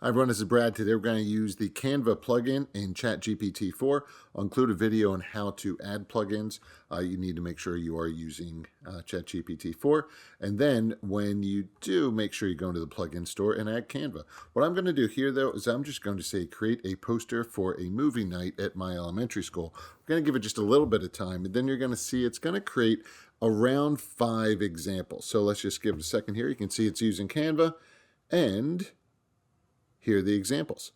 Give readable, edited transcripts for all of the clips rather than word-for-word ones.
Hi everyone, this is Brad. Today we're going to use the Canva plugin in ChatGPT 4. I'll include a video on how to add plugins. You need to make sure you are using ChatGPT 4. And then when you do, make sure you go into the plugin store and add Canva. What I'm going to do here though is I'm just going to say create a poster for a movie night at my elementary school. We're going to give it just a little bit of time and then you're going to see it's going to create around 5 examples. So let's just give it a second here. You can see it's using Canva and here are the examples.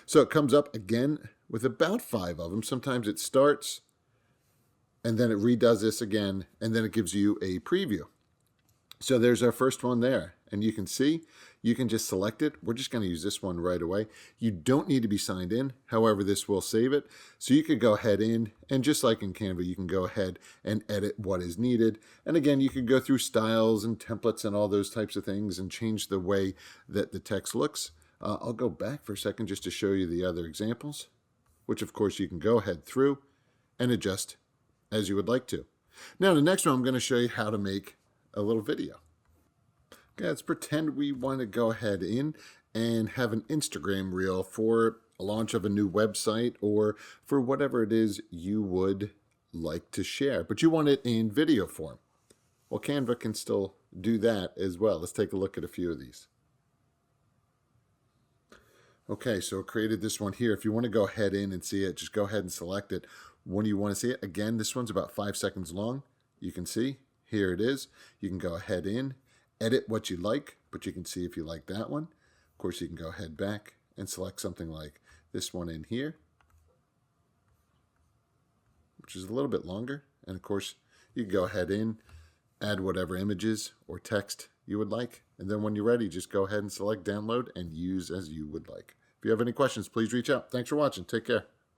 So it comes up again with about 5 of them. Sometimes it starts and then it redoes this again and then it gives you a preview. So there's our first one there. And you can see, you can just select it. We're just going to use this one right away. You don't need to be signed in. However, this will save it. So you could go ahead in, and just like in Canva, you can go ahead and edit what is needed. And again, you can go through styles and templates and all those types of things and change the way that the text looks. I'll go back for a second just to show you the other examples, which of course you can go ahead through and adjust as you would like to. Now, the next one, I'm going to show you how to make a little video. Okay, let's pretend we want to go ahead in and have an Instagram reel for a launch of a new website or for whatever it is you would like to share, but you want it in video form. Well, Canva can still do that as well. Let's take a look at a few of these. Okay, so I created this one here. If you want to go ahead in and see it, just go ahead and select it. When you want to see it, again, this one's about 5 seconds long. You can see, here it is. You can go ahead in, edit what you like, but you can see if you like that one. Of course, you can go ahead back and select something like this one in here, which is a little bit longer. And of course, you can go ahead in, add whatever images or text you would like. And then when you're ready, just go ahead and select download and use as you would like. If you have any questions, please reach out. Thanks for watching. Take care.